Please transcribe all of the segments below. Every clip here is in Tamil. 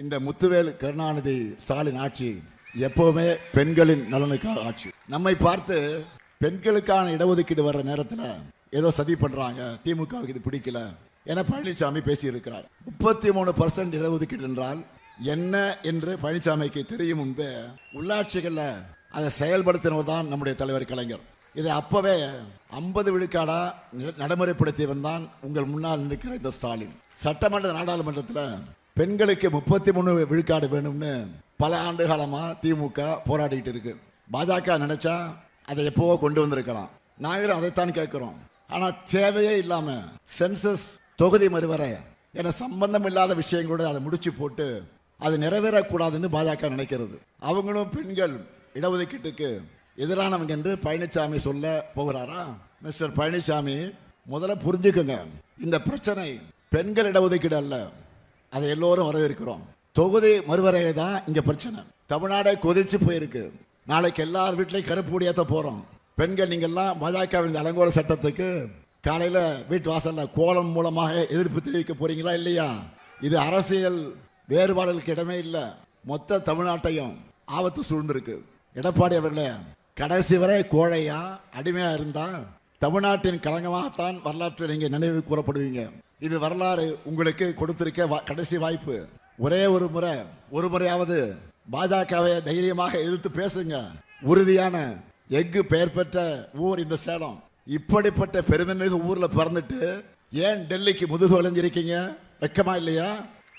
இந்த முத்துவேல் கருணாநிதி ஸ்டாலின் ஆட்சி எப்பவுமே பெண்களின் நலனுக்காக ஆட்சி. நம்மை பார்த்து பெண்களுக்கான இடஒதுக்கீடு வர்ற நேரத்தில் ஏதோ சதி பண்றாங்க, திமுகவுக்கு இது பிடிக்கல என பழனிசாமி பேசியிருக்கிறார். 33% இடஒதுக்கீடு என்றால் என்ன என்று பழனிசாமிக்கு தெரியும் முன்பே உள்ளாட்சிகளில் அதை செயல்படுத்தினவர் தான் நம்முடைய தலைவர் கலைஞர். இதை அப்பவே 50 விழுக்காடா நடைமுறைப்படுத்தியவன் தான் உங்கள் முன்னால் நிற்கிற இந்த ஸ்டாலின். சட்டமன்ற நாடாளுமன்றத்தில் பெண்களுக்கு 33 விழுக்காடு வேணும்னு பல ஆண்டு காலமா திமுக போராடிட்டு இருக்கு. பாஜக நினைச்சா அதை எப்பவோ கொண்டு வந்திருக்கலாம். நாங்களும் அதைத்தான் கேட்கிறோம். ஆனா தேவையே இல்லாம சென்சஸ் தொகுதி மறுவரை என சம்பந்தம் இல்லாத விஷயம் கூட அதை முடிச்சு போட்டு அது நிறைவேறக்கூடாதுன்னு பாஜக நினைக்கிறது. அவங்களும் பெண்கள் இடஒதுக்கீட்டுக்கு எதிரானவங்க என்று பழனிசாமி சொல்ல போகிறாரா? மிஸ்டர் பழனிசாமி, முதல்ல புரிஞ்சுக்குங்க, இந்த பிரச்சனை பெண்கள் இடஒதுக்கீடு அல்ல, அதை எல்லோரும் வரவேற்கிறோம். தொகுதி மறுவரையை தான் இங்க பிரச்சனை. தமிழ்நாடே கொதிச்சு போயிருக்கு. நாளைக்கு எல்லார் வீட்லையும் கருப்பு ஏற்ற போறோம். பெண்கள் நீங்கள்லாம் பாஜகவின் அலங்கோல சட்டத்துக்கு காலையில வீட்டு வாசல்ல கோலம் மூலமாக எதிர்ப்பு தெரிவிக்க போறீங்களா இல்லையா? இது அரசியல் வேறுபாடுகளுக்கு இடமே இல்லை. மொத்த தமிழ்நாட்டையும் ஆபத்து சூழ்ந்திருக்கு. எடப்பாடி அவர்களே, கடைசி வரை கோழையா அடிமையா இருந்தா தமிழ்நாட்டின் களங்கமாகத்தான் வரலாற்றில் நீங்க நினைவு கூறப்படுவீங்க. இது வரலாறு உங்களுக்கு கொடுத்திருக்க கடைசி வாய்ப்பு. ஒரே ஒரு முறையாவது பாஜகவை தைரியமாக எதிர்த்து பேசுங்க. உறுதியான எஃகு பெயர் பெற்ற ஊர் இந்த சேலம். இப்படிப்பட்ட பெருமைமிகு ஊர்ல பிறந்துட்டு ஏன் டெல்லிக்கு முதுகு வளைஞ்சிருக்கீங்க? வெக்கமா இல்லையா?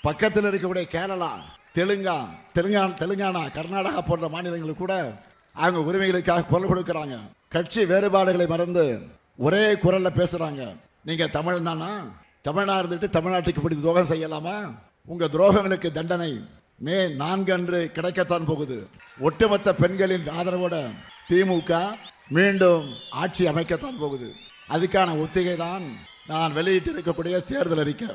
பக்கத்தில் இருக்கக்கூடிய கேரளா, தெலுங்கானா, கர்நாடகா போன்ற மாநிலங்கள் கூட அவங்க உரிமைகளுக்காக குரல் கொடுக்கிறாங்க. கட்சி வேறுபாடுகளை மறந்து ஒரே குரல்ல பேசுறாங்க. நீங்க தமிழ்னா இருந்துட்டு தமிழ்நாட்டுக்கு இப்படி துரோகம் செய்யலாமா? உங்க துரோகங்களுக்கு தண்டனை மே 4 அன்று கிடைக்கத்தான் போகுது. ஒட்டுமொத்த பெண்களின் ஆதரவோட திமுக மீண்டும் ஆட்சி அமைக்கத்தான் போகுது. அதுக்கான ஒத்திகை தான் நான் வெளியிட்டு இருக்கக்கூடிய தேர்தல் அறிக்கை.